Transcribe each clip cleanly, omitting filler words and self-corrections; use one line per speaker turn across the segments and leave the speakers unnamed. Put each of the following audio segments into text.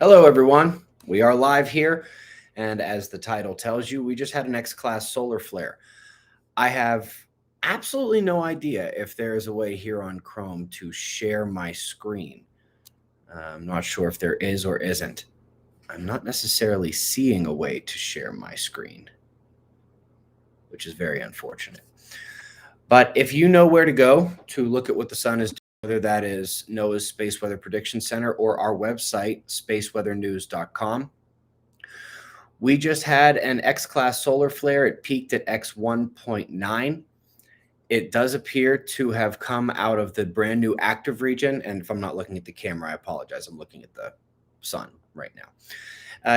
Hello, everyone. We are live here, and as the title tells you, we just had an X-class solar flare. I have absolutely no idea if there is a way here on Chrome to share my screen. I'm not sure if there is or isn't. I'm not necessarily seeing a way to share my screen, which is very unfortunate. But if you know where to go to look at what the sun is doing, whether that is NOAA's Space Weather Prediction Center or our website, spaceweathernews.com, we just had an X-class solar flare. It peaked at X1.9. It does appear to have come out of the brand new active region. And if I'm not looking at the camera, I apologize. I'm looking at the sun right now.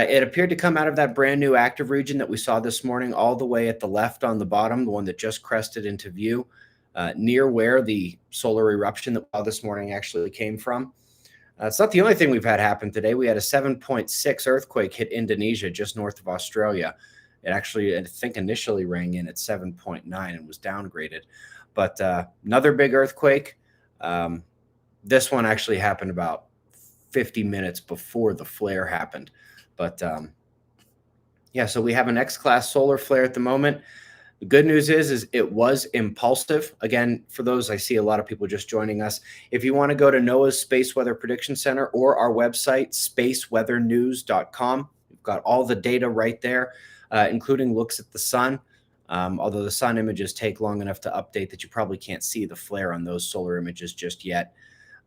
It appeared to come out of that brand new active region that we saw this morning, all the way at the left on the bottom, the one that just crested into view, near where the solar eruption that we saw this morning actually came from. It's not the only thing we've had happen today. We had a 7.6 earthquake hit Indonesia just north of Australia. It actually, I think, initially rang in at 7.9 and was downgraded. But another big earthquake. This one actually happened about 50 minutes before the flare happened. But yeah, so we have an X-class solar flare at the moment. The good news is it was impulsive. Again, for those, I see a lot of people just joining us. If you want to go to NOAA's Space Weather Prediction Center or our website, spaceweathernews.com, we've got all the data right there, including looks at the sun. Although the sun images take long enough to update that you probably can't see the flare on those solar images just yet.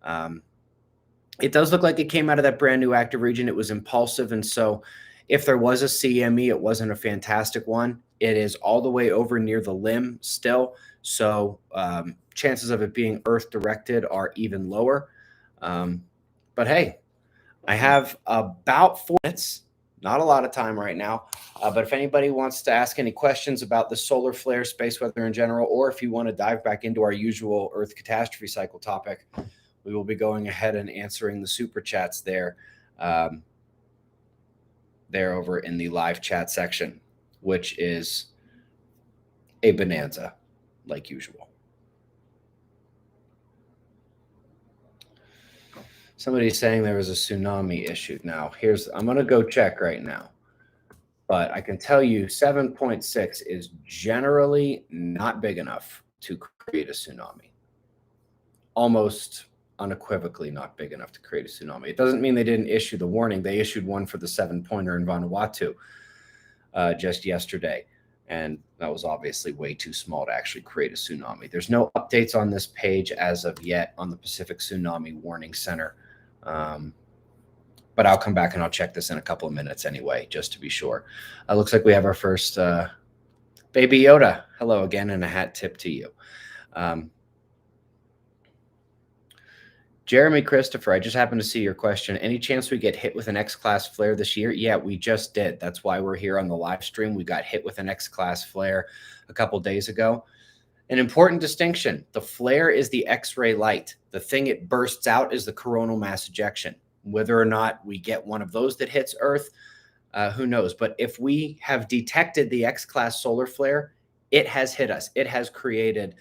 It does look like it came out of that brand new active region. It was impulsive. And so if there was a CME, it wasn't a fantastic one. It is all the way over near the limb still. So chances of it being Earth directed are even lower. But hey, I have about 4 minutes, not a lot of time right now. But if anybody wants to ask any questions about the solar flare, space weather in general, or if you want to dive back into our usual Earth catastrophe cycle topic, we will be going ahead and answering the super chats there. There over in the live chat section, which is a bonanza, like usual. Somebody's saying there was a tsunami issued. Now, I'm going to go check right now. But I can tell you 7.6 is generally not big enough to create a tsunami. Almost unequivocally not big enough to create a tsunami. It doesn't mean they didn't issue the warning. They issued one for the 7-pointer in Vanuatu just yesterday, and that was obviously way too small to actually create a tsunami. There's no updates on this page as of yet on the Pacific Tsunami Warning Center, but I'll come back and I'll check this in a couple of minutes anyway, just to be sure. Looks like we have our first Baby Yoda. Hello again, and a hat tip to you. Jeremy Christopher, I just happened to see your question. Any chance we get hit with an X-class flare this year? Yeah, we just did. That's why we're here on the live stream. We got hit with an X-class flare a couple days ago. An important distinction, the flare is the X-ray light. The thing it bursts out is the coronal mass ejection. Whether or not we get one of those that hits Earth, who knows? But if we have detected the X-class solar flare, it has hit us. It has created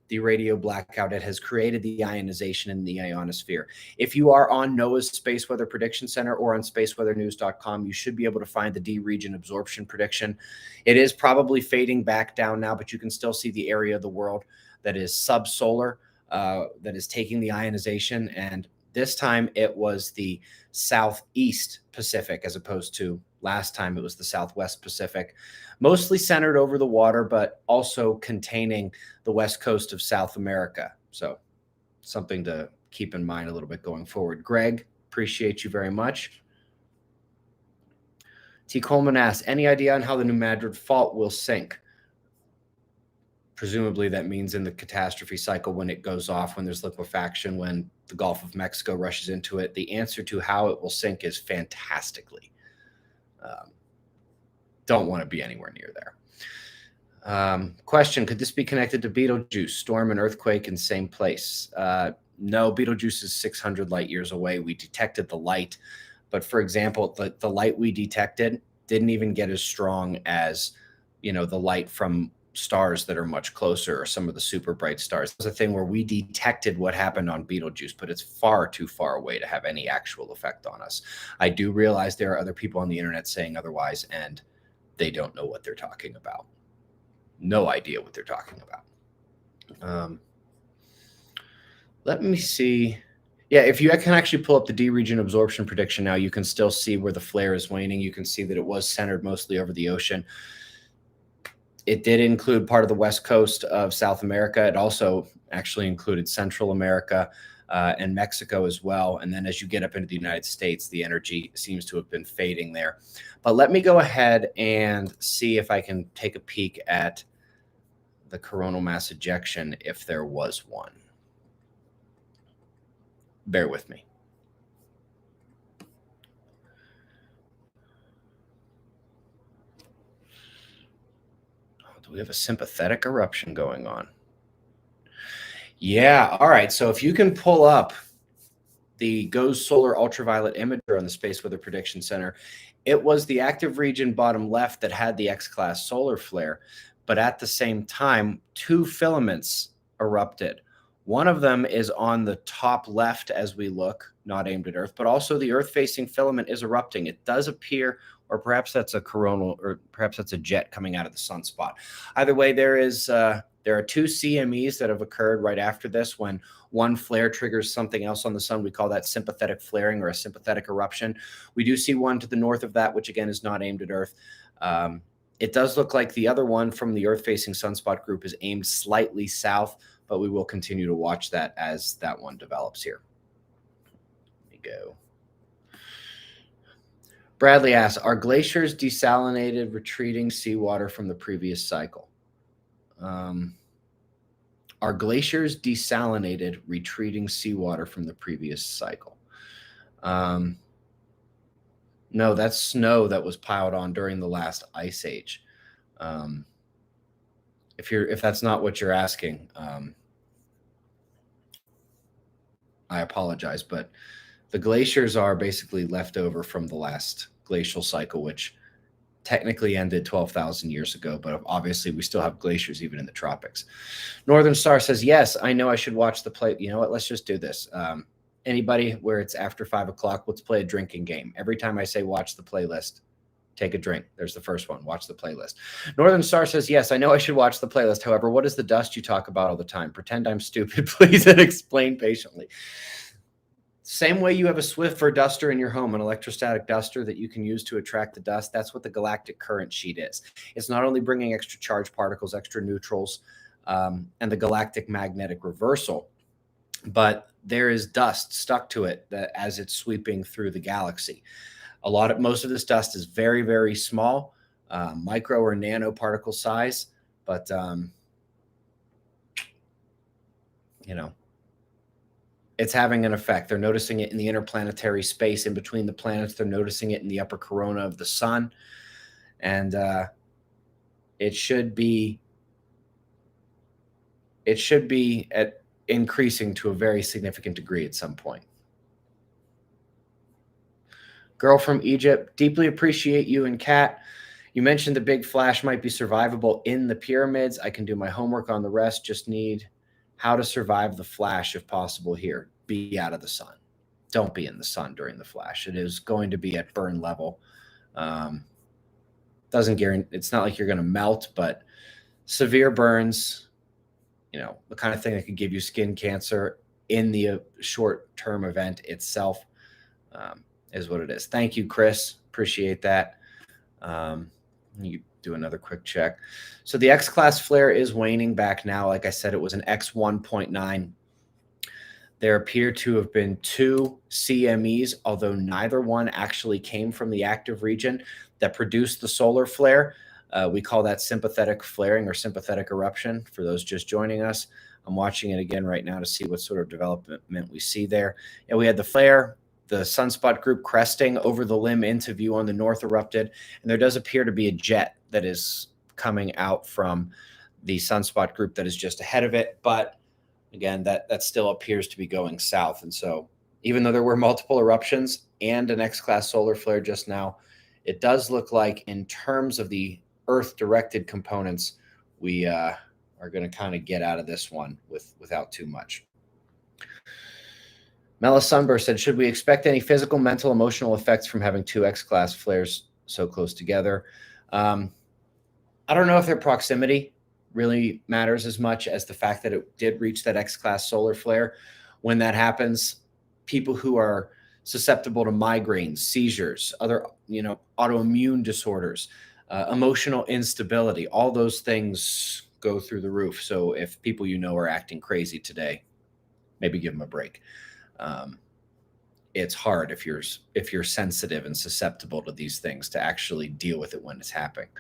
the radio blackout. It has created the ionization in the ionosphere. If you are on NOAA's Space Weather Prediction Center or on spaceweathernews.com, you should be able to find the D region absorption prediction. It is probably fading back down now, but you can still see the area of the world that is subsolar, that is taking the ionization. And this time it was the Southeast Pacific, as opposed to last time it was the Southwest Pacific, mostly centered over the water, but also containing the west coast of South America. So something to keep in mind a little bit going forward. Greg, appreciate you very much. T. Coleman asks, any idea on how the New Madrid fault will sink? Presumably that means in the catastrophe cycle when it goes off, when there's liquefaction, when the Gulf of Mexico rushes into it. The answer to how it will sink is fantastically. Don't want to be anywhere near there. Question, could this be connected to Betelgeuse, storm and earthquake in same place? No, Betelgeuse is 600 light years away. We detected the light, but for example, the light we detected didn't even get as strong as, the light from stars that are much closer, or some of the super bright stars. It's a thing where we detected what happened on Betelgeuse, but it's far too far away to have any actual effect on us. I do realize there are other people on the internet saying otherwise, and they don't know what they're talking about. No idea what they're talking about. Let me see. Yeah, if you can actually pull up the D region absorption prediction now, you can still see where the flare is waning. You can see that it was centered mostly over the ocean. It did include part of the west coast of South America. It also actually included Central America and Mexico as well. And then as you get up into the United States, the energy seems to have been fading there. But let me go ahead and see if I can take a peek at the coronal mass ejection, if there was one. Bear with me. Do we have a sympathetic eruption going on? Yeah. All right. So if you can pull up the GOES Solar Ultraviolet Imager on the Space Weather Prediction Center, it was the active region bottom left that had the X-class solar flare, but at the same time, two filaments erupted. One of them is on the top left as we look, not aimed at Earth, but also the Earth-facing filament is erupting. It does appear, or perhaps that's a coronal, or perhaps that's a jet coming out of the sunspot. Either way, there are two CMEs that have occurred right after this. When one flare triggers something else on the sun, we call that sympathetic flaring or a sympathetic eruption. We do see one to the north of that, which again is not aimed at Earth. It does look like the other one from the Earth-facing sunspot group is aimed slightly south, but we will continue to watch that as that one develops here. Let me go. Bradley asks, are glaciers desalinated, retreating seawater from the previous cycle? Are glaciers desalinated, retreating seawater from the previous cycle? No, that's snow that was piled on during the last ice age. If that's not what you're asking, I apologize, but the glaciers are basically left over from the last glacial cycle, which technically ended 12,000 years ago, but obviously we still have glaciers even in the tropics. Northern Star says, yes, I know I should watch the play. You know what? Let's just do this. Anybody where it's after 5 o'clock, let's play a drinking game. Every time I say watch the playlist, take a drink. There's the first one. Watch the playlist. Northern Star says, yes, I know I should watch the playlist. However, what is the dust you talk about all the time? Pretend I'm stupid, please, and explain patiently. Same way you have a Swiffer duster in your home, an electrostatic duster that you can use to attract the dust. That's what the galactic current sheet is. It's not only bringing extra charge particles, extra neutrals, and the galactic magnetic reversal, but there is dust stuck to it that as it's sweeping through the galaxy. Most of this dust is very, very small, micro or nano particle size, but it's having an effect. They're noticing it in the interplanetary space in between the planets. They're noticing it in the upper corona of the sun. And it should be increasing to a very significant degree at some point. Girl from Egypt, deeply appreciate you and Kat. You mentioned the big flash might be survivable in the pyramids. I can do my homework on the rest. Just need how to survive the flash if possible here. Be out of the sun. Don't be in the sun during the flash. It is going to be at burn level. Doesn't guarantee, it's not like you're going to melt, but severe burns, the kind of thing that could give you skin cancer in the short-term event itself is what it is. Thank you, Chris. Appreciate that. You do another quick check. So the X-class flare is waning back now. Like I said, it was an X1.9. There appear to have been two CMEs, although neither one actually came from the active region that produced the solar flare. We call that sympathetic flaring or sympathetic eruption for those just joining us. I'm watching it again right now to see what sort of development we see there. And we had the flare, the sunspot group cresting over the limb into view on the north erupted, and there does appear to be a jet that is coming out from the sunspot group that is just ahead of it. But again, that still appears to be going south. And so even though there were multiple eruptions and an X-class solar flare just now, it does look like in terms of the Earth-directed components, we are going to kind of get out of this one without too much. Mela Sunburst said, should we expect any physical, mental, emotional effects from having two X-class flares so close together? I don't know if their proximity really matters as much as the fact that it did reach that X-class solar flare. When that happens, people who are susceptible to migraines, seizures, other, autoimmune disorders, emotional instability, all those things go through the roof. So if people are acting crazy today, maybe give them a break. It's hard if you're sensitive and susceptible to these things to actually deal with it when it's happening.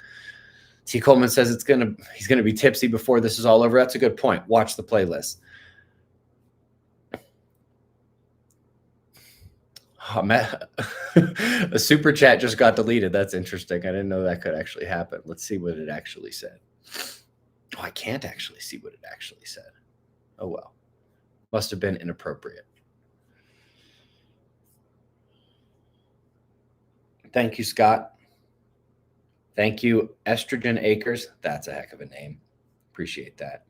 T. Coleman says he's gonna be tipsy before this is all over. That's a good point. Watch the playlist. Oh, man. A super chat just got deleted. That's interesting. I didn't know that could actually happen. Let's see what it actually said. Oh, I can't actually see what it actually said. Oh, well. Must have been inappropriate. Thank you, Scott. Thank you, Estrogen Acres. That's a heck of a name. Appreciate that.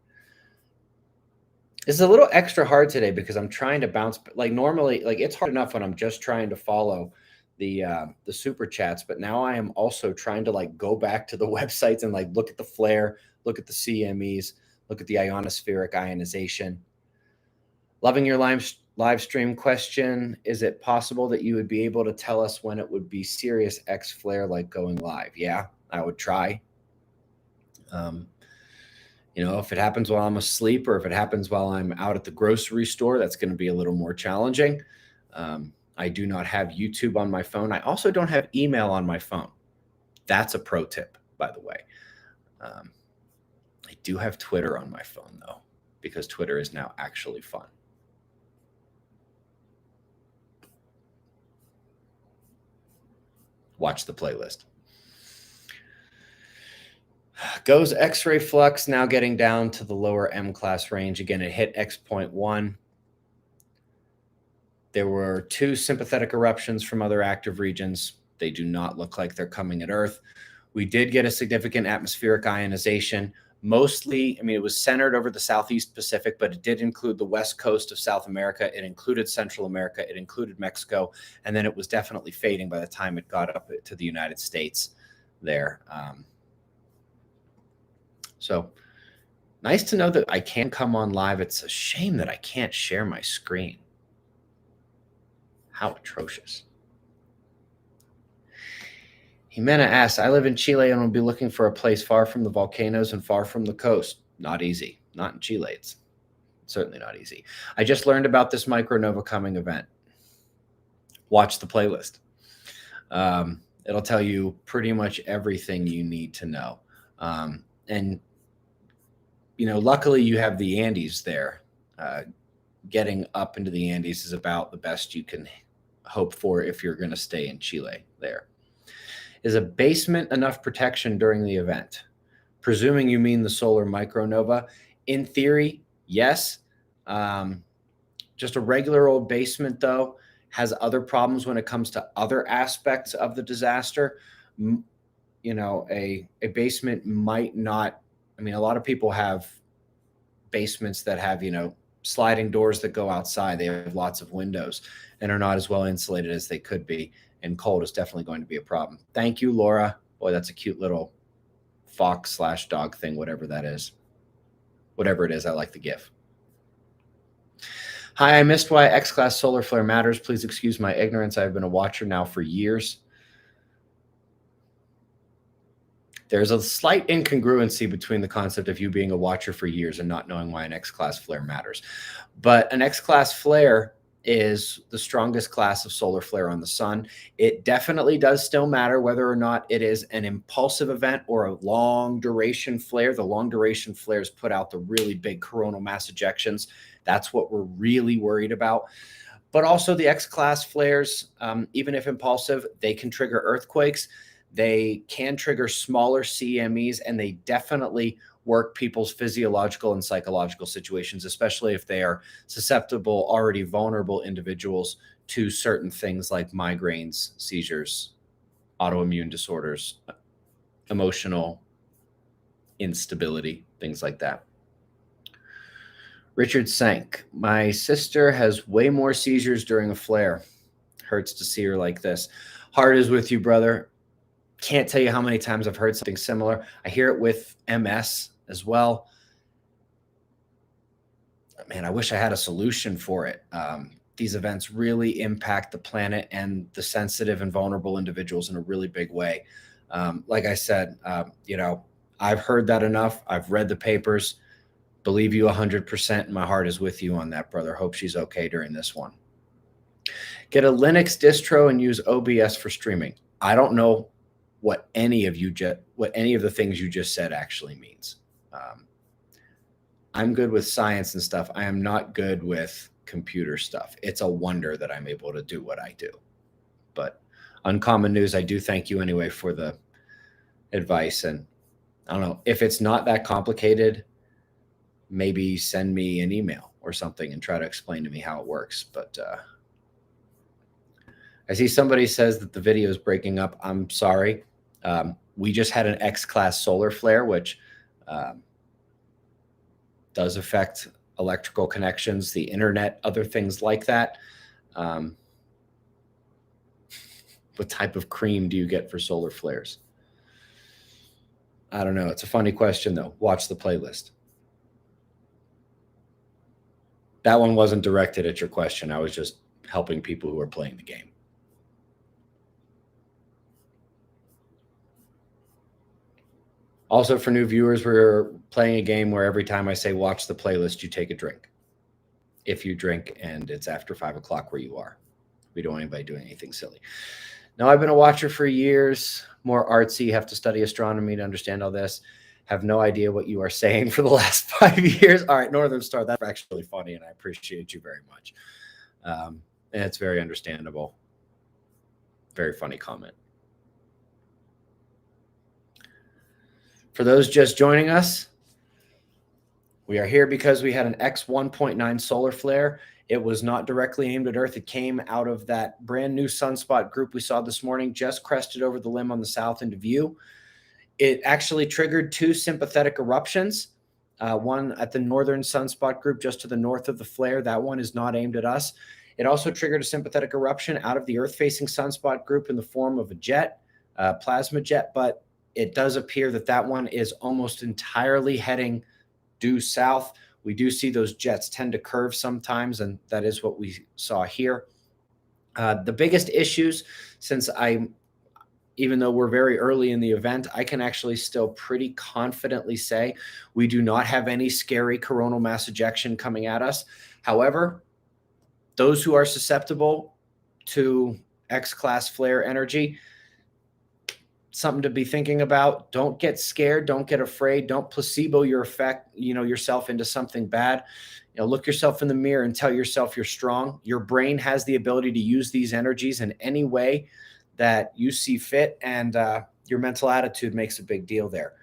It's a little extra hard today because I'm trying to bounce. Like normally, like it's hard enough when I'm just trying to follow the super chats, but now I am also trying to like go back to the websites and like look at the flare, look at the CMEs, look at the ionospheric ionization. Loving your live stream question. Is it possible that you would be able to tell us when it would be serious X flare like going live? Yeah, I would try. If it happens while I'm asleep or if it happens while I'm out at the grocery store, that's going to be a little more challenging. I do not have YouTube on my phone. I also don't have email on my phone. That's a pro tip, by the way. I do have Twitter on my phone, though, because Twitter is now actually fun. Watch the playlist. Goes X-ray flux, now getting down to the lower M class range. Again, it hit X.1. There were 2 sympathetic eruptions from other active regions. They do not look like they're coming at Earth. We did get a significant atmospheric ionization. Mostly, it was centered over the Southeast Pacific, but it did include the west coast of South America. It included Central America. It included Mexico. And then it was definitely fading by the time it got up to the United States there. So nice to know that I can come on live. It's a shame that I can't share my screen. How atrocious. Jimena asks, I live in Chile and will be looking for a place far from the volcanoes and far from the coast. Not easy. Not in Chile. It's certainly not easy. I just learned about this micronova coming event. Watch the playlist. It'll tell you pretty much everything you need to know. And luckily you have the Andes there. Getting up into the Andes is about the best you can hope for if you're going to stay in Chile there. Is a basement enough protection during the event? Presuming you mean the solar micronova. In theory, yes. Just a regular old basement, though, has other problems when it comes to other aspects of the disaster. A basement might not, a lot of people have basements that have, sliding doors that go outside. They have lots of windows and are not as well insulated as they could be. And cold is definitely going to be a problem. Thank you, Laura. Boy, that's a cute little fox/dog thing, whatever that is. Whatever it is, I like the GIF. Hi, I missed why X-class solar flare matters. Please excuse my ignorance. I've been a watcher now for years. There's a slight incongruency between the concept of you being a watcher for years and not knowing why an X-class flare matters. But an X-class flare is the strongest class of solar flare on the sun. It definitely does still matter whether or not it is an impulsive event or a long duration flare. The long duration flares put out the really big coronal mass ejections. That's what we're really worried about. But also the X-class flares, even if impulsive, they can trigger earthquakes. They can trigger smaller CMEs, and they definitely work people's physiological and psychological situations, especially if they are susceptible, already vulnerable individuals to certain things like migraines, seizures, autoimmune disorders, emotional instability, things like that. Richard Sank, my sister has way more seizures during a flare. Hurts to see her like this. Heart is with you, brother. Can't tell you how many times I've heard something similar. I hear it with MS as well. Man, I wish I had a solution for it. These events really impact the planet and the sensitive and vulnerable individuals in a really big way. Like I said, I've heard that enough. I've read the papers. Believe you 100%. My heart is with you on that, brother. Hope she's okay during this one. Get a Linux distro and use OBS for streaming. I don't know what any of the things you just said actually means. I'm good with science and stuff. I am not good with computer stuff. It's a wonder that I'm able to do what I do. But Uncommon News, I do thank you anyway for the advice. And I don't know if it's not that complicated, maybe send me an email or something and try to explain to me how it works. But I see somebody says that the video is breaking up. I'm sorry. We just had an X-class solar flare, which does affect electrical connections, the internet, other things like that. What type of cream do you get for solar flares? I don't know. It's a funny question, though. Watch the playlist. That one wasn't directed at your question. I was just helping people who are playing the game. Also, for new viewers, we're playing a game where every time I say watch the playlist, you take a drink. If you drink and it's after 5 o'clock where you are. We don't want anybody doing anything silly. Now, I've been a watcher for years, more artsy, have to study astronomy to understand all this. Have no idea what you are saying for the last 5 years. All right, Northern Star, that's actually funny, and I appreciate you very much. And it's very understandable. Very funny comment. For those just joining us, we are here because we had an X1.9 solar flare. It was not directly aimed at Earth. It came out of that brand new sunspot group we saw this morning, just crested over the limb on the south into view. It actually triggered 2 sympathetic eruptions, one at the northern sunspot group just to the north of the flare. That one is not aimed at us. It also triggered a sympathetic eruption out of the Earth-facing sunspot group in the form of a jet, plasma jet, but it does appear that that one is almost entirely heading due south. We do see those jets tend to curve sometimes, and that is what we saw here. The biggest issues, even though we're very early in the event, I can actually still pretty confidently say we do not have any scary coronal mass ejection coming at us. However, those who are susceptible to X-class flare energy, something to be thinking about. Don't get scared. Don't get afraid. Don't placebo yourself into something bad. Look yourself in the mirror and tell yourself you're strong. Your brain has the ability to use these energies in any way that you see fit, and your mental attitude makes a big deal there.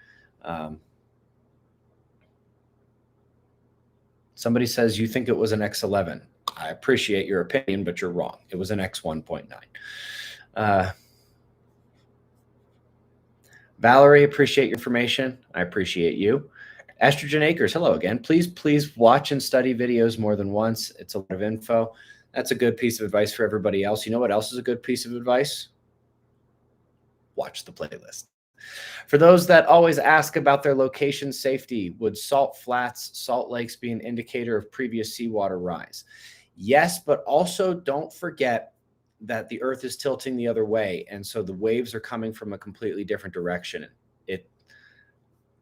Somebody says you think it was an X11. I appreciate your opinion, but you're wrong. It was an X1.9. Valerie, appreciate your information. I appreciate you. Estrogen Acres, hello again. Please watch and study videos more than once. It's a lot of info. That's a good piece of advice for everybody else. You know what else is a good piece of advice? Watch the playlist. For those that always ask about their location safety, would salt flats, salt lakes be an indicator of previous seawater rise? Yes, but also don't forget that the Earth is tilting the other way, and so the waves are coming from a completely different direction. It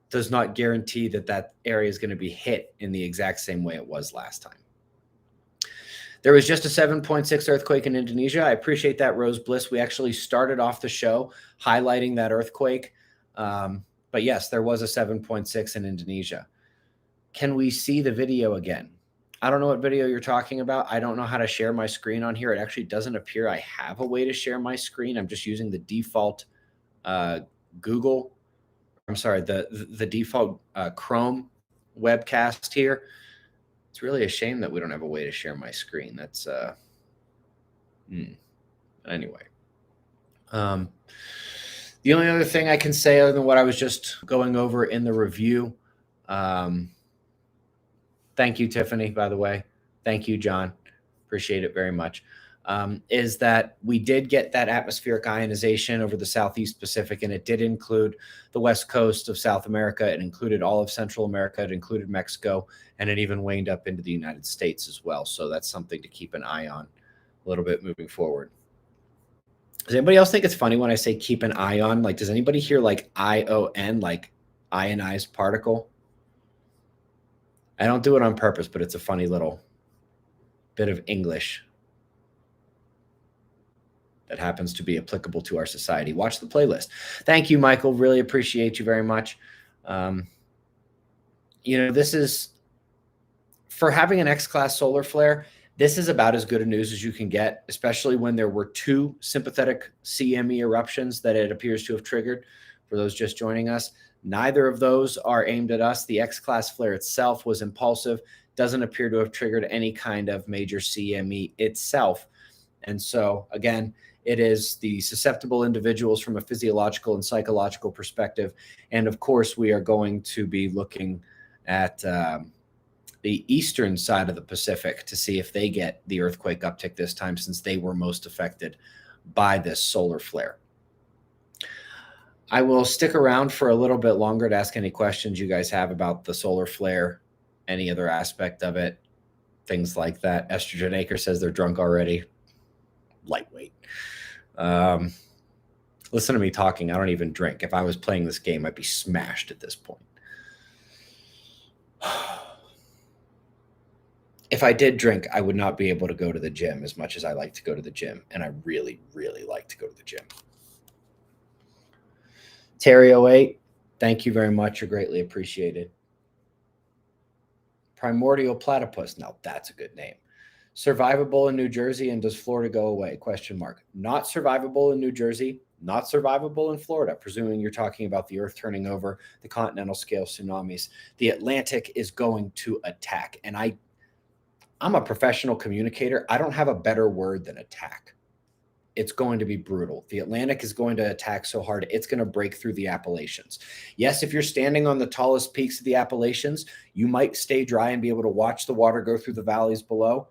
does not guarantee that that area is going to be hit in the exact same way it was last time. There was just a 7.6 earthquake in Indonesia. I appreciate that, Rose Bliss. We actually started off the show highlighting that earthquake. But yes, there was a 7.6 in Indonesia. Can we see the video again? I don't know what video you're talking about. I don't know how to share my screen on here. It actually doesn't appear I have a way to share my screen. I'm just using the default the default Chrome webcast here. It's really a shame that we don't have a way to share my screen. That's anyway. The The only other thing I can say, other than what I was just going over in the review, thank you, Tiffany, by the way. Thank you, John. Appreciate it very much. Is that we did get that atmospheric ionization over the Southeast Pacific, and it did include the west coast of South America. It included all of Central America. It included Mexico, and it even waned up into the United States as well. So that's something to keep an eye on a little bit moving forward. Does anybody else think it's funny when I say keep an eye on? Like, does anybody hear like ION, like ionized particle? I don't do it on purpose, but it's a funny little bit of English that happens to be applicable to our society. Watch the playlist. Thank you, Michael. Really appreciate you very much. This is, for having an X-class solar flare, this is about as good a news as you can get, especially when there were 2 sympathetic CME eruptions that it appears to have triggered. For those just joining us, neither of those are aimed at us. The X-class flare itself was impulsive, doesn't appear to have triggered any kind of major CME itself. And so, again, it is the susceptible individuals from a physiological and psychological perspective. And of course, we are going to be looking at the eastern side of the Pacific to see if they get the earthquake uptick this time, since they were most affected by this solar flare. I will stick around for a little bit longer to ask any questions you guys have about the solar flare, any other aspect of it, things like that. Estrogen Acre says they're drunk already. Lightweight. Listen to me talking. I don't even drink. If I was playing this game, I'd be smashed at this point. If I did drink, I would not be able to go to the gym as much as I like to go to the gym. And I really, really like to go to the gym. Terry08, thank you very much. You're greatly appreciated. Primordial Platypus. Now that's a good name. Survivable in New Jersey, and does Florida go away? Question mark. Not survivable in New Jersey, not survivable in Florida, presuming you're talking about the earth turning over, the continental scale tsunamis. The Atlantic is going to attack. And I'm a professional communicator. I don't have a better word than attack. It's going to be brutal. The Atlantic is going to attack so hard, it's going to break through the Appalachians. Yes, if you're standing on the tallest peaks of the Appalachians, you might stay dry and be able to watch the water go through the valleys below,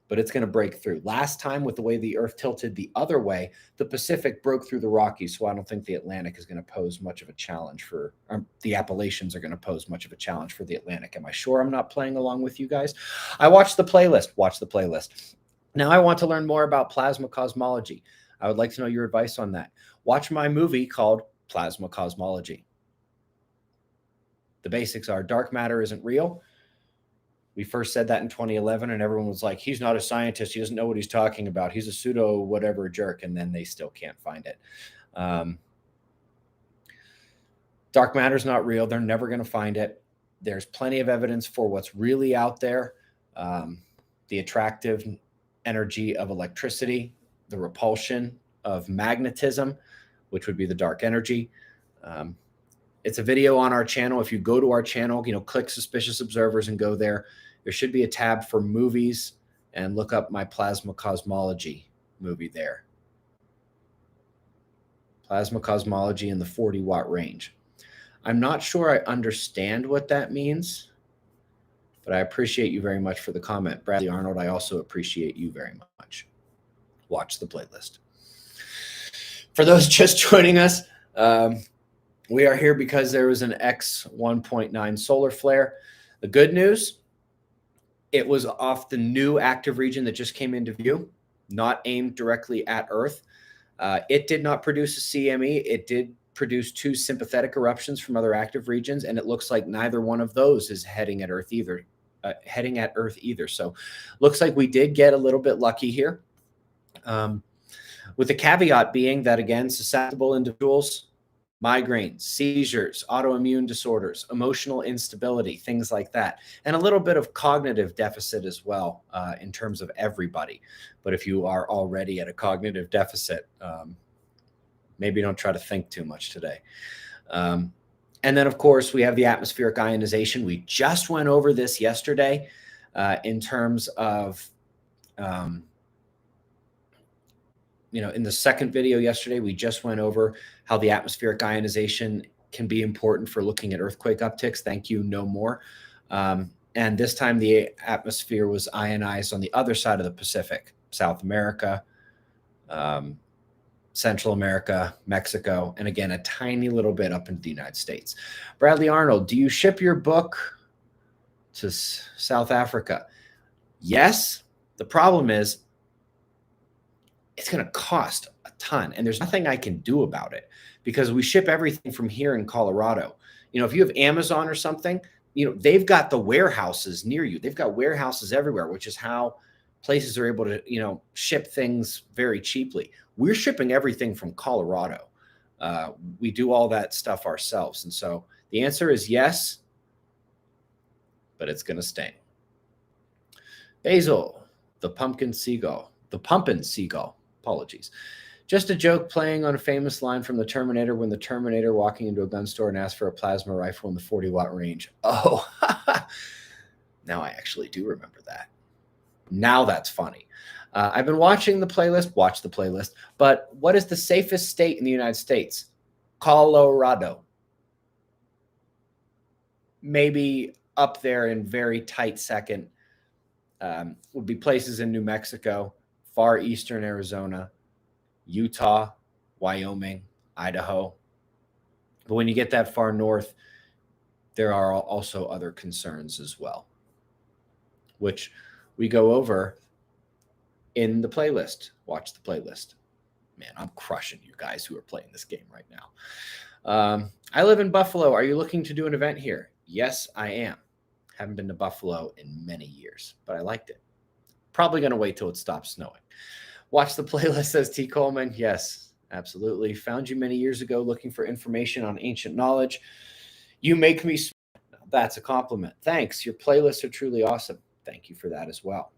but it's going to break through. Last time, with the way the earth tilted the other way, the Pacific broke through the Rockies, so I don't think the Atlantic is going to pose much of a challenge for, the Appalachians are going to pose much of a challenge for the Atlantic. Am I sure I'm not playing along with you guys? I watched the playlist. Watch the playlist. Now I want to learn more about plasma cosmology. I would like to know your advice on that. Watch my movie called Plasma Cosmology. The basics are dark matter isn't real. We first said that in 2011, and everyone was like, he's not a scientist. He doesn't know what he's talking about. He's a pseudo whatever jerk. And then they still can't find it. Dark matter is not real. They're never going to find it. There's plenty of evidence for what's really out there. The attractive energy of electricity, the repulsion of magnetism, which would be the dark energy. It's a video on our channel. If you go to our channel, click Suspicious Observers and go there. There should be a tab for movies, and look up my Plasma Cosmology movie there. Plasma Cosmology in the 40-watt range. I'm not sure I understand what that means, but I appreciate you very much for the comment. Bradley Arnold, I also appreciate you very much. Watch the playlist. For those just joining us, we are here because there was an X1.9 solar flare. The good news, it was off the new active region that just came into view, not aimed directly at Earth. It did not produce a CME. It did produce 2 sympathetic eruptions from other active regions, and it looks like neither one of those is heading at Earth either. So looks like we did get a little bit lucky here. With the caveat being that, again, susceptible individuals, migraines, seizures, autoimmune disorders, emotional instability, things like that, and a little bit of cognitive deficit as well in terms of everybody. But if you are already at a cognitive deficit, maybe don't try to think too much today. And then, of course, we have the atmospheric ionization. We just went over this yesterday in terms of in the second video yesterday, we just went over how the atmospheric ionization can be important for looking at earthquake upticks. Thank you, no more. And this time the atmosphere was ionized on the other side of the Pacific, South America, Central America, Mexico, and again, a tiny little bit up into the United States. Bradley Arnold, do you ship your book to South Africa? Yes. The problem is it's going to cost a ton, and there's nothing I can do about it because we ship everything from here in Colorado. If you have Amazon or something, they've got the warehouses near you. They've got warehouses everywhere, which is how places are able to, ship things very cheaply. We're shipping everything from Colorado. We do all that stuff ourselves. And so the answer is yes, but it's going to sting. Basil, the pumpkin seagull, apologies. Just a joke playing on a famous line from the Terminator when the Terminator walking into a gun store and asked for a plasma rifle in the 40-watt range. Oh, now I actually do remember that. Now that's funny. I've been watching the playlist. Watch the playlist. But what is the safest state in the United States? Colorado. Maybe up there in very tight second would be places in New Mexico, far eastern Arizona, Utah, Wyoming, Idaho. But when you get that far north, there are also other concerns as well, which we go over in the playlist. Watch the playlist. Man, I'm crushing you guys who are playing this game right now. I live in Buffalo. Are you looking to do an event here? Yes, I am. Haven't been to Buffalo in many years, but I liked it. Probably going to wait till it stops snowing. Watch the playlist, says T. Coleman. Yes, absolutely. Found you many years ago looking for information on ancient knowledge. You make me smile. That's a compliment. Thanks. Your playlists are truly awesome. Thank you for that as well.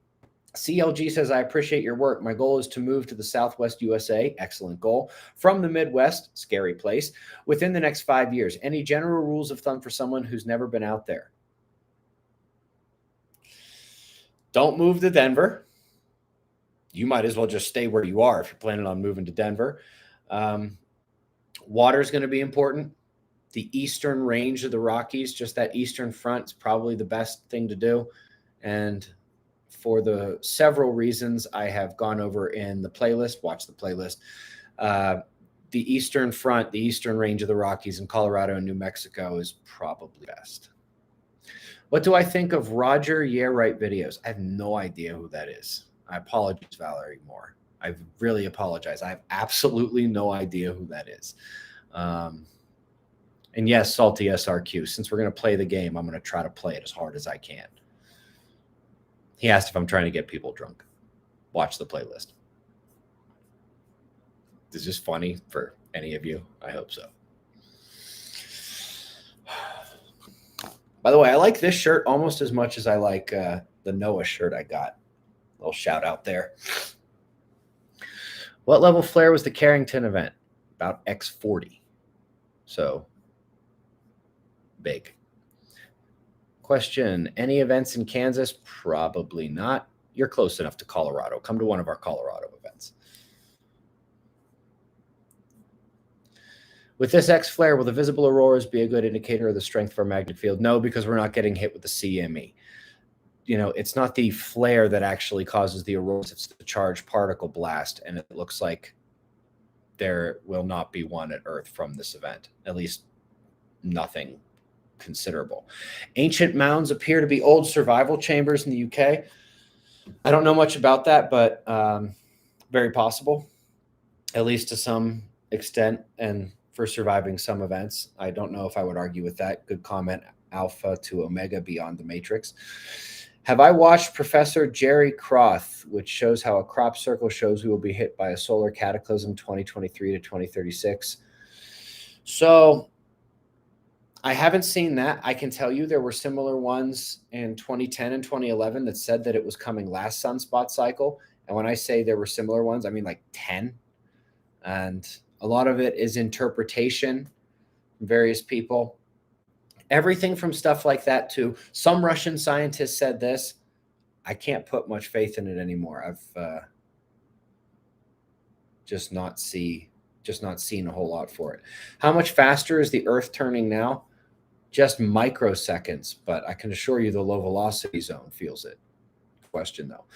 CLG says, I appreciate your work. My goal is to move to the Southwest USA. Excellent goal. From the Midwest, scary place, within the next 5 years. Any general rules of thumb for someone who's never been out there? Don't move to Denver. You might as well just stay where you are if you're planning on moving to Denver. Water is going to be important. The eastern range of the Rockies, just that eastern front, is probably the best thing to do. And for the several reasons I have gone over in the playlist, watch the playlist, the eastern front, the eastern range of the Rockies in Colorado and New Mexico is probably best. What do I think of Roger Yearright videos? I have no idea who that is. I apologize, Valerie Moore. I really apologize. I have absolutely no idea who that is. And yes, Salty SRQ, since we're going to play the game, I'm going to try to play it as hard as I can. He asked if I'm trying to get people drunk. Watch the playlist. Is this funny for any of you? I hope so. By the way, I like this shirt almost as much as I like the Noah shirt I got. A little shout out there. What level flare was the Carrington event? About X40. So big. Question, any events in Kansas? Probably not. You're close enough to Colorado. Come to one of our Colorado events. With this X flare, will the visible auroras be a good indicator of the strength of our magnetic field? No, because we're not getting hit with the CME. It's not the flare that actually causes the auroras. It's the charged particle blast, and it looks like there will not be one at Earth from this event, at least nothing considerable. Ancient mounds appear to be old survival chambers in the UK. I don't know much about that, but very possible, at least to some extent, and for surviving some events. I don't know if I would argue with that. Good comment, Alpha to Omega Beyond the Matrix. Have I watched Professor Jerry Croth, which shows how a crop circle shows we will be hit by a solar cataclysm 2023 to 2036? So I haven't seen that. I can tell you there were similar ones in 2010 and 2011 that said that it was coming last sunspot cycle. And when I say there were similar ones, I mean like 10. And a lot of it is interpretation from various people. Everything from stuff like that to some Russian scientists said this. I can't put much faith in it anymore. I've just not seeing a whole lot for it. How much faster is the Earth turning now? Just microseconds, but I can assure you the low velocity zone feels it. Question though.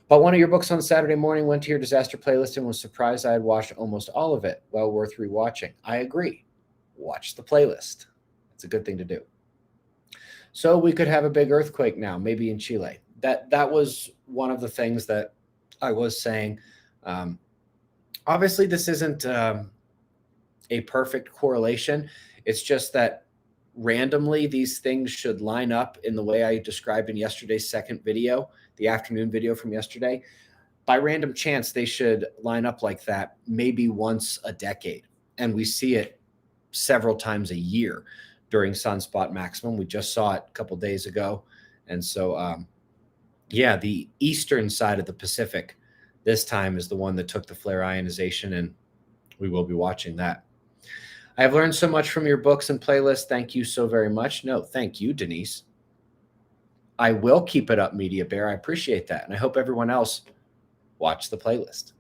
But one of your books on Saturday morning, went to your disaster playlist and was surprised I had watched almost all of it. Well worth rewatching. I agree. Watch the playlist. It's a good thing to do. So we could have a big earthquake now, maybe in Chile. That was one of the things that I was saying. Obviously, this isn't a perfect correlation. It's just that randomly these things should line up in the way I described in yesterday's second video, the afternoon video from yesterday. By random chance, they should line up like that maybe once a decade. And we see it several times a year during sunspot maximum. We just saw it a couple days ago. And so, yeah, the eastern side of the Pacific this time is the one that took the flare ionization, and we will be watching that. I have learned so much from your books and playlists. Thank you so very much. No, thank you, Denise. I will keep it up, Media Bear. I appreciate that. And I hope everyone else watch the playlist.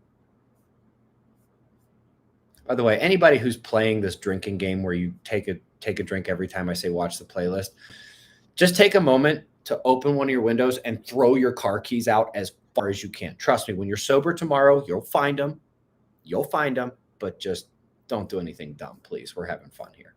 By the way, anybody who's playing this drinking game where you take a drink every time I say watch the playlist, just take a moment to open one of your windows and throw your car keys out as far as you can. Trust me, when you're sober tomorrow, you'll find them. You'll find them, but just don't do anything dumb, please. We're having fun here.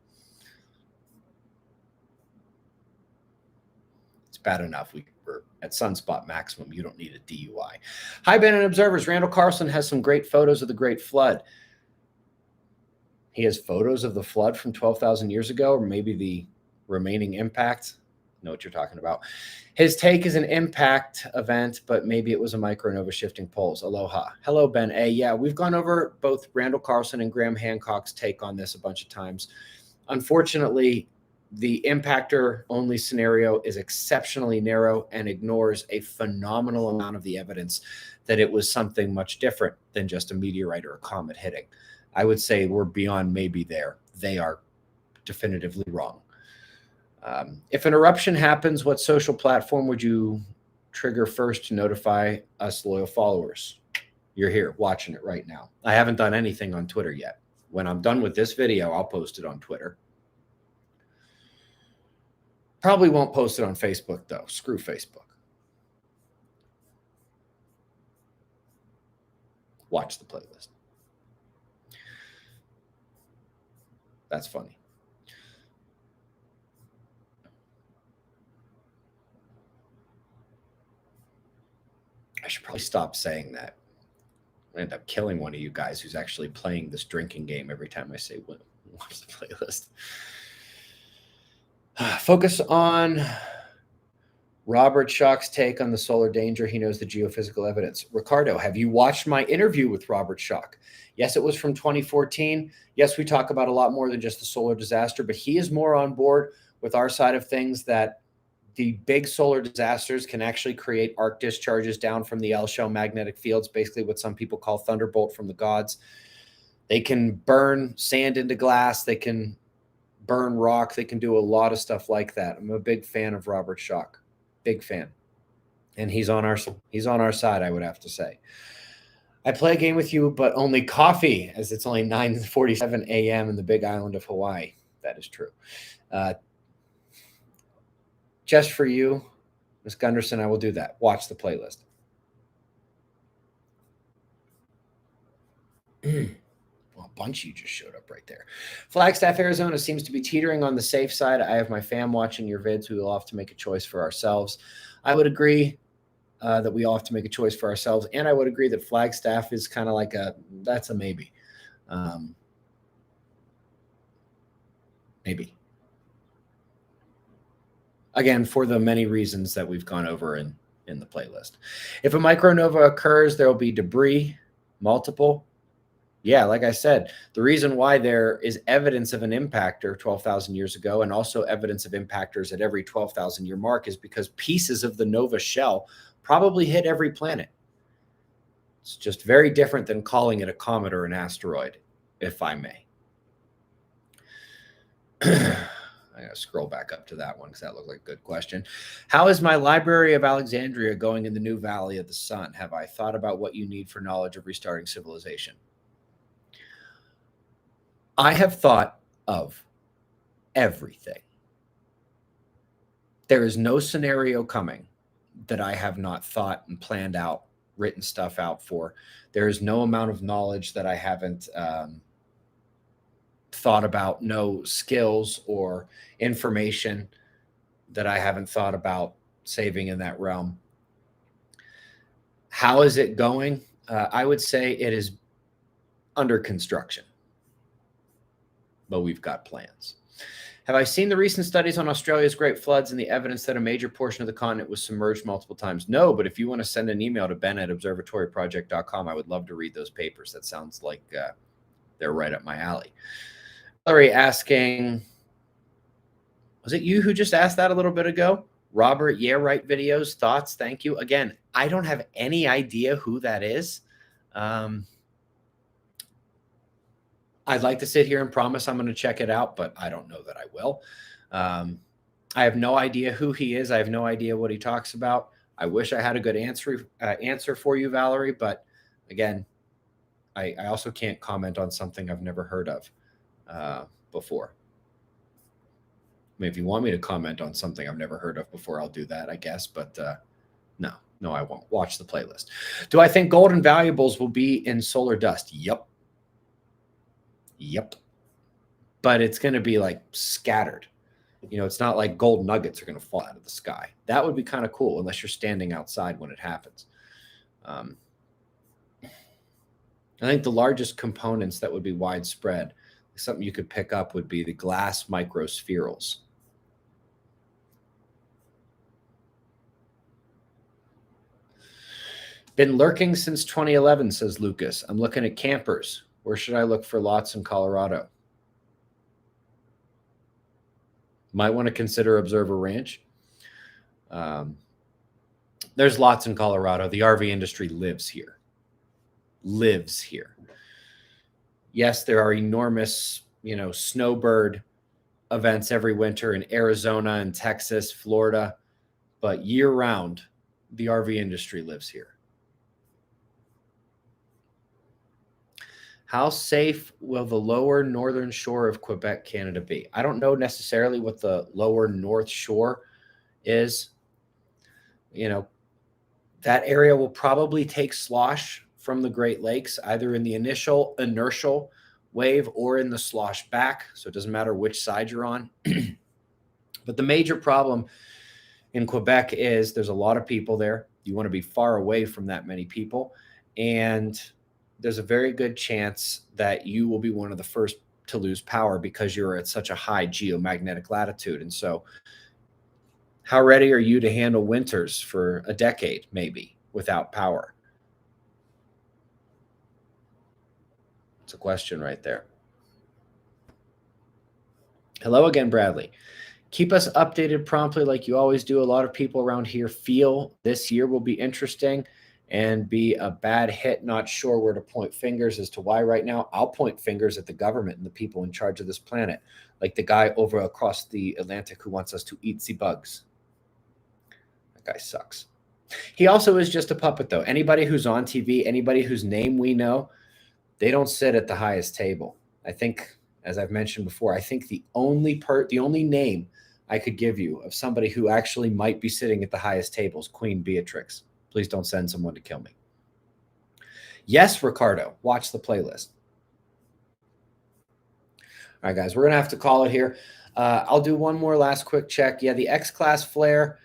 It's bad enough we're at sunspot maximum. You don't need a DUI. Hi, Ben and observers. Randall Carlson has some great photos of the Great Flood. He has photos of the flood from 12,000 years ago, or maybe the remaining impact. Know what you're talking about. His take is an impact event, but maybe it was a micronova shifting poles. Aloha. Hello, Ben A. Yeah, we've gone over both Randall Carlson and Graham Hancock's take on this a bunch of times. Unfortunately, the impactor only scenario is exceptionally narrow and ignores a phenomenal amount of the evidence that it was something much different than just a meteorite or a comet hitting. I would say we're beyond maybe there. They are definitively wrong. If an eruption happens, what social platform would you trigger first to notify us loyal followers? You're here watching it right now. I haven't done anything on Twitter yet. When I'm done with this video, I'll post it on Twitter. Probably won't post it on Facebook, though. Screw Facebook. Watch the playlist. That's funny. I should probably stop saying that. I end up killing one of you guys who's actually playing this drinking game every time I say watch the playlist. Focus on Robert Schoch's take on the solar danger. He knows the geophysical evidence. Ricardo, have you watched my interview with Robert Schoch? Yes, it was from 2014. Yes, we talk about a lot more than just the solar disaster, but he is more on board with our side of things, that the big solar disasters can actually create arc discharges down from the L-shell magnetic fields, basically what some people call thunderbolt from the gods. They can burn sand into glass. They can burn rock. They can do a lot of stuff like that. I'm a big fan of Robert Schoch. Big fan. And he's on our side, I would have to say. I play a game with you, but only coffee, as it's only 9:47 a.m. in the big island of Hawaii. That is true. Just for you, Ms. Gunderson, I will do that. Watch the playlist. Well, a bunch of you just showed up right there. Flagstaff, Arizona seems to be teetering on the safe side. I have my fam watching your vids. We will all have to make a choice for ourselves. I would agree that we all have to make a choice for ourselves. And I would agree that Flagstaff is kind of like that's a maybe. Maybe. Again, for the many reasons that we've gone over in the playlist. If a micronova occurs, there will be debris, multiple. Yeah, like I said, the reason why there is evidence of an impactor 12,000 years ago and also evidence of impactors at every 12,000 year mark is because pieces of the nova shell probably hit every planet. It's just very different than calling it a comet or an asteroid, if I may. I gotta scroll back up to that one because that looked like a good question. How is my Library of Alexandria going in the new Valley of the Sun? Have I thought about what you need for knowledge of restarting civilization? I have thought of everything. There is no scenario coming that I have not thought and planned out, written stuff out for. There is no amount of knowledge that I haven't thought about, no skills or information that I haven't thought about saving in that realm. How is it going? I would say it is under construction, but we've got plans. Have I seen the recent studies on Australia's great floods and the evidence that a major portion of the continent was submerged multiple times? No, but if you want to send an email to ben@observatoryproject.com, I would love to read those papers. That sounds like they're right up my alley. Valerie asking, was it you who just asked that a little bit ago? Robert, yeah, right videos, thoughts, thank you. Again, I don't have any idea who that is. I'd like to sit here and promise I'm going to check it out, but I don't know that I will. I have no idea who he is. I have no idea what he talks about. I wish I had a good answer for you, Valerie, but again, I also can't comment on something I've never heard of before. I mean, if you want me to comment on something I've never heard of before, I'll do that, I guess, but no, I won't. Watch the playlist. Do I think gold and valuables will be in solar dust? Yep. But it's going to be like scattered. You know, it's not like gold nuggets are going to fall out of the sky. That would be kind of cool, unless you're standing outside when it happens. I think the largest components that would be widespread, something you could pick up, would be the glass microspherules. Been lurking since 2011, says Lucas. I'm looking at campers. Where should I look for lots in Colorado? Might want to consider Observer Ranch. There's lots in Colorado. The RV industry lives here. Yes, there are enormous, snowbird events every winter in Arizona and Texas, Florida, but year round, the RV industry lives here. How safe will the lower northern shore of Quebec, Canada be? I don't know necessarily what the lower North Shore is. That area will probably take slosh from the Great Lakes, either in the initial inertial wave or in the slosh back. So it doesn't matter which side you're on. But the major problem in Quebec is there's a lot of people there. You want to be far away from that many people. And there's a very good chance that you will be one of the first to lose power because you're at such a high geomagnetic latitude. And so how ready are you to handle winters for a decade, maybe, without power? It's a question right there. Hello again, Bradley. Keep us updated promptly like you always do. A lot of people around here feel this year will be interesting and be a bad hit. Not sure where to point fingers as to why right now. I'll point fingers at the government and the people in charge of this planet, like the guy over across the Atlantic who wants us to eat the bugs. That guy sucks. He also is just a puppet, though. Anybody who's on TV, anybody whose name we know, they don't sit at the highest table. I think, as I've mentioned before, I think the only name I could give you of somebody who actually might be sitting at the highest table is Queen Beatrix. Please don't send someone to kill me. Yes, Ricardo, watch the playlist. All right, guys, we're going to have to call it here. I'll do one more last quick check. Yeah, the X-class flare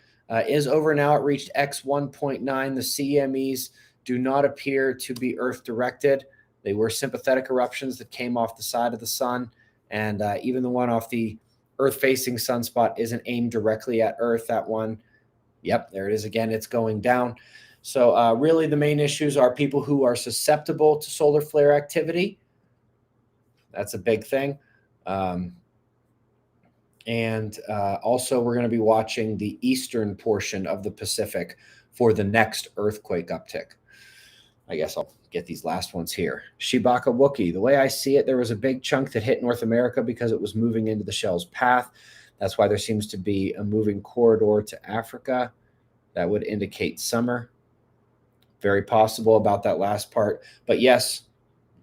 is over now. It reached X 1.9. The CMEs do not appear to be Earth-directed. They were sympathetic eruptions that came off the side of the sun, and even the one off the Earth-facing sunspot isn't aimed directly at Earth. That one, yep, there it is again. It's going down. So really the main issues are people who are susceptible to solar flare activity. That's a big thing. And also we're going to be watching the eastern portion of the Pacific for the next earthquake uptick. I guess I'll get these last ones here. Shibaka Wookie. The way I see it, there was a big chunk that hit North America because it was moving into the shell's path. That's why there seems to be a moving corridor to Africa. That would indicate summer. Very possible about that last part. But yes,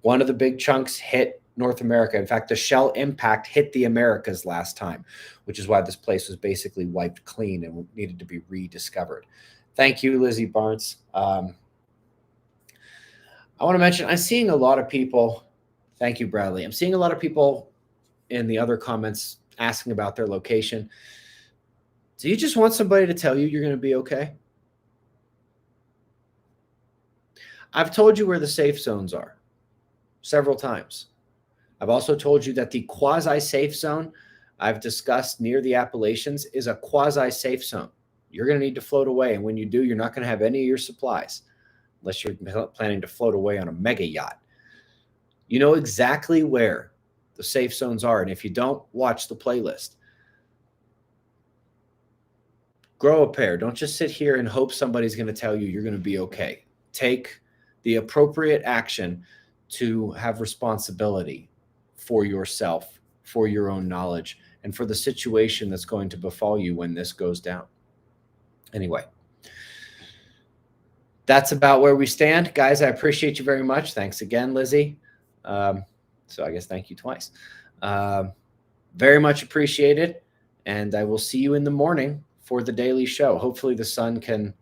one of the big chunks hit North America. In fact, the shell impact hit the Americas last time, which is why this place was basically wiped clean and needed to be rediscovered. Thank you, Lizzie Barnes. I want to mention, I'm seeing a lot of people. Thank you, Bradley. I'm seeing a lot of people in the other comments asking about their location. Do you just want somebody to tell you you're going to be okay? I've told you where the safe zones are several times. I've also told you that the quasi-safe zone I've discussed near the Appalachians is a quasi-safe zone. You're going to need to float away, and when you do, you're not going to have any of your supplies unless you're planning to float away on a mega yacht. You know exactly where the safe zones are, and if you don't, watch the playlist. Grow a pair. Don't just sit here and hope somebody's going to tell you you're going to be okay. Take the appropriate action to have responsibility for yourself, for your own knowledge, and for the situation that's going to befall you when this goes down. Anyway, that's about where we stand. Guys, I appreciate you very much. Thanks again, Lizzie. So I guess thank you twice. Very much appreciated. And I will see you in the morning for the daily show. Hopefully the sun can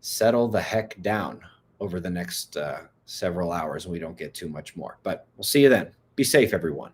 settle the heck down over the next several hours and we don't get too much more. But we'll see you then. Be safe, everyone.